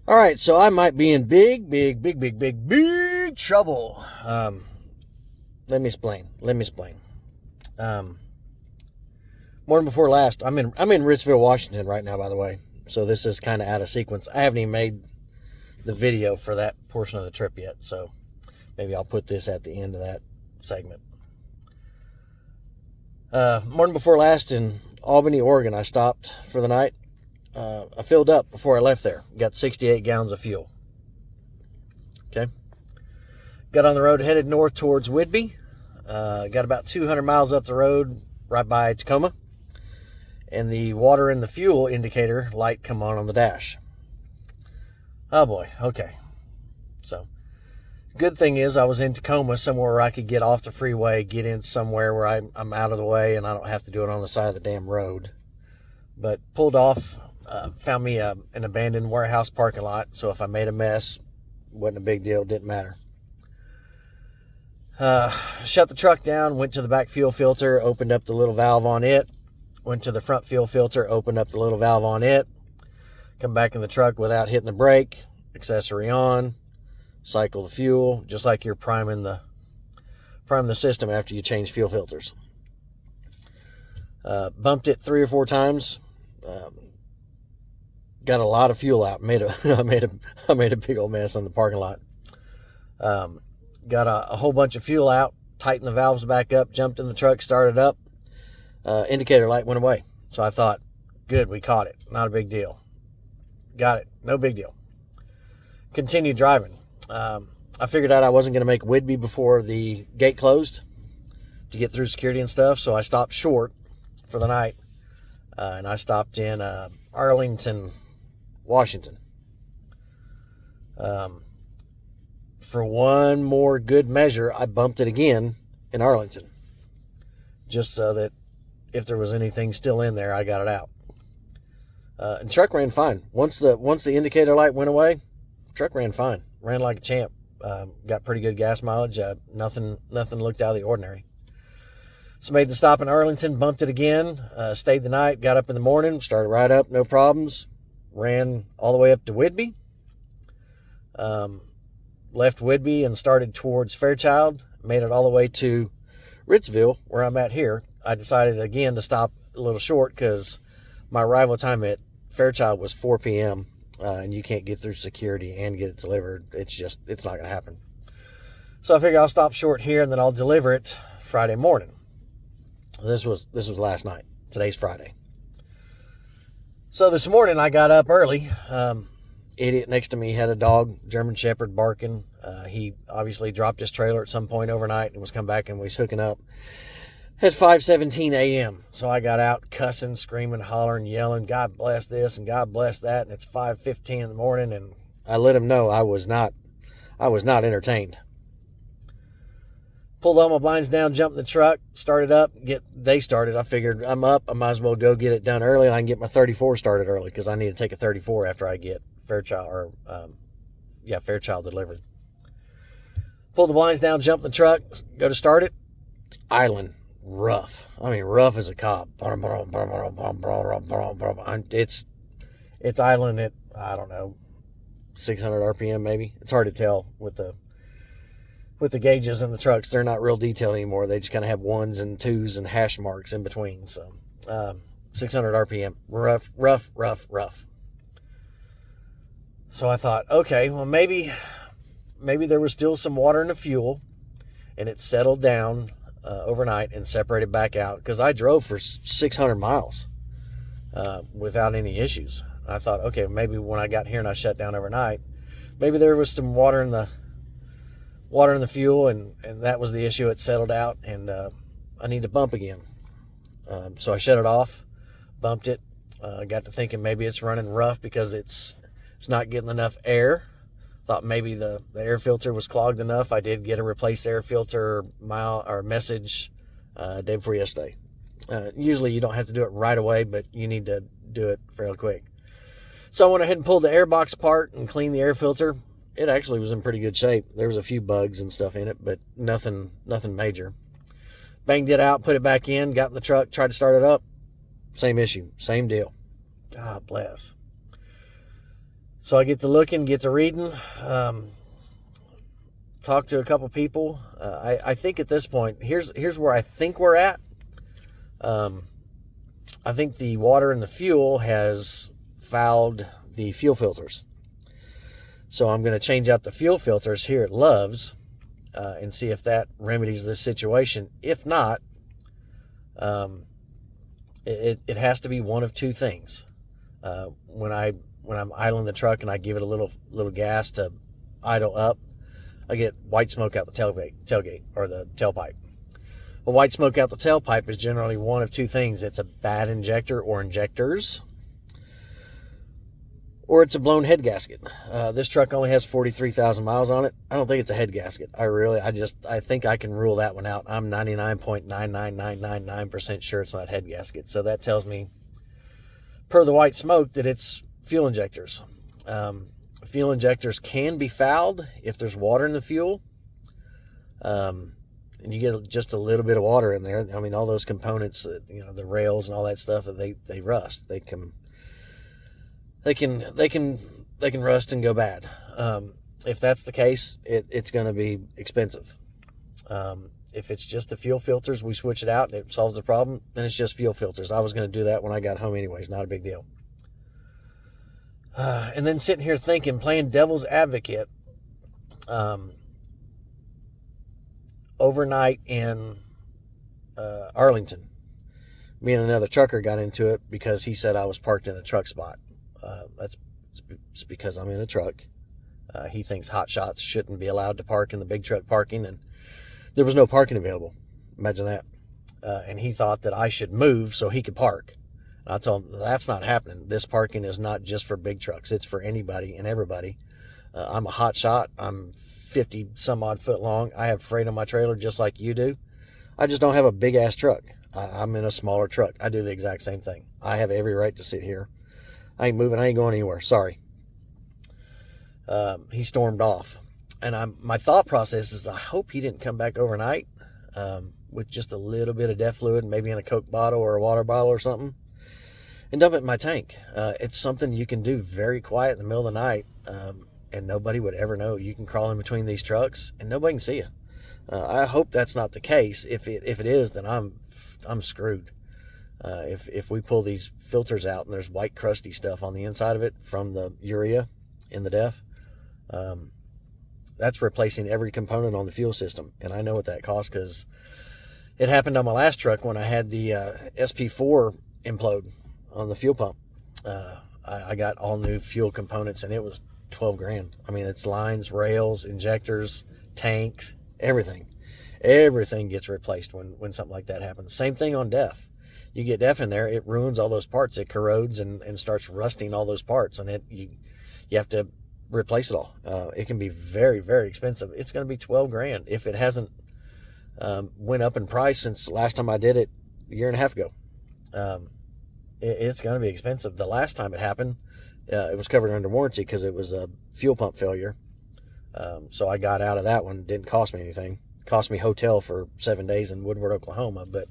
All right, so I might be in big trouble. Let me explain. Morning before last, I'm in Ritzville, Washington right now, by the way. So this is kind of out of sequence. I haven't even made the video for that portion of the trip yet, so maybe I'll put this at the end of that segment. Morning before last in Albany, Oregon, I stopped for the night. I filled up before I left there. Got 68 gallons of fuel. Okay. Got on the road, headed north towards Whidbey. Got about 200 miles up the road, right by Tacoma. And the water and the fuel indicator light come on the dash. Oh boy, okay. So, good thing is I was in Tacoma, somewhere where I could get off the freeway, get in somewhere where I'm out of the way and I don't have to do it on the side of the damn road. But pulled off, found me an abandoned warehouse parking lot, so if I made a mess, wasn't a big deal, didn't matter. Shut the truck down, went to the back fuel filter, opened up the little valve on it, went to the front fuel filter, opened up the little valve on it, come back in the truck without hitting the brake, accessory on, cycle the fuel, just like you're priming the system after you change fuel filters. Bumped it 3 or 4 times, got a lot of fuel out, I made a big old mess on the parking lot. Got a whole bunch of fuel out, tightened the valves back up, jumped in the truck, started up. Indicator light went away. So I thought, good, we caught it. Not a big deal. Got it. No big deal. Continued driving. I figured out I wasn't going to make Whidbey before the gate closed to get through security and stuff. So I stopped short for the night. And I stopped in Arlington, Washington. For one more good measure, I bumped it again in Arlington. Just so that if there was anything still in there, I got it out. And truck ran fine. Once the indicator light went away, truck ran fine. Ran like a champ. Got pretty good gas mileage. Nothing looked out of the ordinary. So made the stop in Arlington, bumped it again, stayed the night, got up in the morning, started right up, no problems. Ran all the way up to Whidbey. Left Whidbey and started towards Fairchild. Made it all the way to Ritzville, where I'm at here. I decided again to stop a little short because my arrival time at Fairchild was 4 p.m. And you can't get through security and get it delivered. It's not going to happen. So I figure I'll stop short here and then I'll deliver it Friday morning. This was last night. Today's Friday. So this morning I got up early. Idiot next to me had a dog, German Shepherd, barking. He obviously dropped his trailer at some point overnight and was come back and was hooking up at 5:17 a.m. So I got out cussing, screaming, hollering, yelling, God bless this and God bless that. And it's 5:15 in the morning and I let him know I was not entertained. Pulled all my blinds down, jumped in the truck, started up, they started. I figured I'm up, I might as well go get it done early and I can get my 34 started early because I need to take a 34 after I get Fairchild delivered. Pulled the blinds down, jumped in the truck, go to start it. It's idling rough. I mean, rough as a cop. It's idling at, I don't know, 600 RPM maybe. It's hard to tell with the gauges in the trucks. They're not real detailed anymore. They just kind of have 1s and 2s and hash marks in between. So 600 RPM. Rough. So I thought, okay, well maybe there was still some water in the fuel and it settled down overnight and separated back out because I drove for 600 miles without any issues. I thought, okay, maybe when I got here and I shut down overnight, maybe there was some water in the fuel and that was the issue. It settled out and I need to bump again. So I shut it off, bumped it. Got to thinking maybe it's running rough because it's not getting enough air. Thought maybe the air filter was clogged enough. I did get a replaced air filter message day before yesterday. Usually you don't have to do it right away, but you need to do it fairly quick. So I went ahead and pulled the air box apart and cleaned the air filter. It actually was in pretty good shape. There was a few bugs and stuff in it, but nothing major. Banged it out, put it back in, got in the truck, tried to start it up. Same issue, same deal. God bless. So I get to looking, get to reading, talk to a couple people. I think at this point, here's where I think we're at. I think the water in the fuel has fouled the fuel filters. So I'm going to change out the fuel filters here at Love's and see if that remedies this situation. If not, it has to be one of two things. When I'm idling the truck and I give it a little gas to idle up, I get white smoke out the tailgate or the tailpipe. Well, white smoke out the tailpipe is generally one of two things. It's a bad injector or injectors, or it's a blown head gasket. This truck only has 43,000 miles on it. I don't think it's a head gasket. I think I can rule that one out. I'm 99.99999% sure it's not head gasket. So that tells me, per the white smoke, that it's fuel injectors. Fuel injectors can be fouled if there's water in the fuel. And you get just a little bit of water in there. I mean, all those components, the rails and all that stuff, they rust. They can rust and go bad. If that's the case, it's going to be expensive. If it's just the fuel filters, we switch it out and it solves the problem, then it's just fuel filters. I was going to do that when I got home anyways. Not a big deal. And then sitting here thinking, playing devil's advocate, overnight in Arlington, me and another trucker got into it because he said I was parked in a truck spot. It's because I'm in a truck. He thinks hotshots shouldn't be allowed to park in the big truck parking, and there was no parking available. Imagine that. And he thought that I should move so he could park. And I told him that's not happening. This parking is not just for big trucks. It's for anybody and everybody. I'm a hotshot. I'm 50 some odd foot long. I have freight on my trailer just like you do. I just don't have a big ass truck. I'm in a smaller truck. I do the exact same thing. I have every right to sit here. I ain't moving. I ain't going anywhere. Sorry. He stormed off. And my thought process is I hope he didn't come back overnight with just a little bit of DEF fluid, maybe in a Coke bottle or a water bottle or something, and dump it in my tank. It's something you can do very quiet in the middle of the night, and nobody would ever know. You can crawl in between these trucks and nobody can see you. I hope that's not the case. If it is, then I'm screwed. If we pull these filters out and there's white crusty stuff on the inside of it from the urea in the DEF, that's replacing every component on the fuel system. And I know what that costs because it happened on my last truck when I had the SP4 implode on the fuel pump. I got all new fuel components and it was 12 grand. I mean, it's lines, rails, injectors, tanks, everything gets replaced when something like that happens. Same thing on DEF. You get DEF in there, it ruins all those parts. It corrodes and starts rusting all those parts, and you have to replace it all. It can be very, very expensive. It's going to be 12 grand if it hasn't went up in price since last time I did it a year and a half ago. It's going to be expensive. The last time it happened, it was covered under warranty because it was a fuel pump failure. So I got out of that one. Didn't cost me anything. Cost me hotel for 7 days in Woodward, Oklahoma. But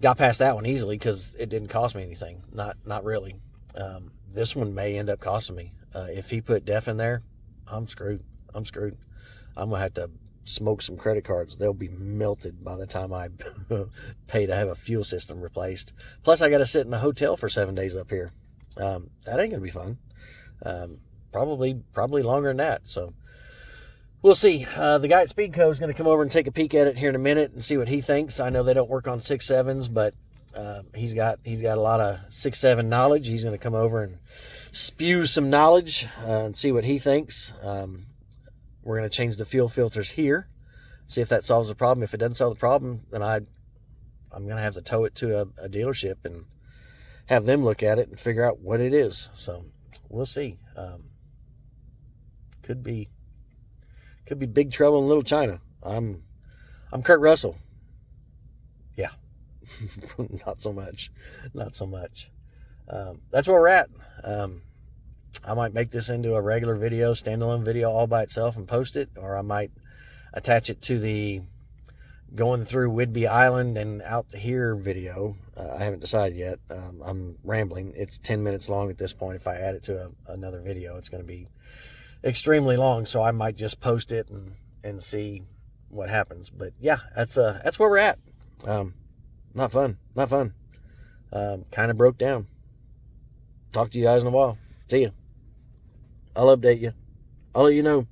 got past that one easily because it didn't cost me anything. Not really. This one may end up costing me. If he put DEF in there, I'm screwed. I'm going to have to smoke some credit cards. They'll be melted by the time I pay to have a fuel system replaced. Plus, I got to sit in a hotel for 7 days up here. That ain't going to be fun. Probably longer than that. So we'll see. The guy at Speedco is going to come over and take a peek at it here in a minute and see what he thinks. I know they don't work on 6.7s, but he's got a lot of 6.7 knowledge. He's going to come over and spew some knowledge and see what he thinks. We're going to change the fuel filters here, see if that solves the problem. If it doesn't solve the problem, then I'm going to have to tow it to a dealership and have them look at it and figure out what it is. So we'll see. Could be big trouble in Little China. I'm Kurt Russell. Yeah. Not so much. That's where we're at. I might make this into a regular video, standalone video all by itself and post it, or I might attach it to the going through Whidbey Island and out to here video. I haven't decided yet. I'm rambling. It's 10 minutes long at this point. If I add it to another video, it's going to be extremely long. So I might just post it and see what happens. But yeah, that's where we're at. Not fun. Kind of broke down. Talk to you guys in a while. See ya. I'll update you. I'll let you know.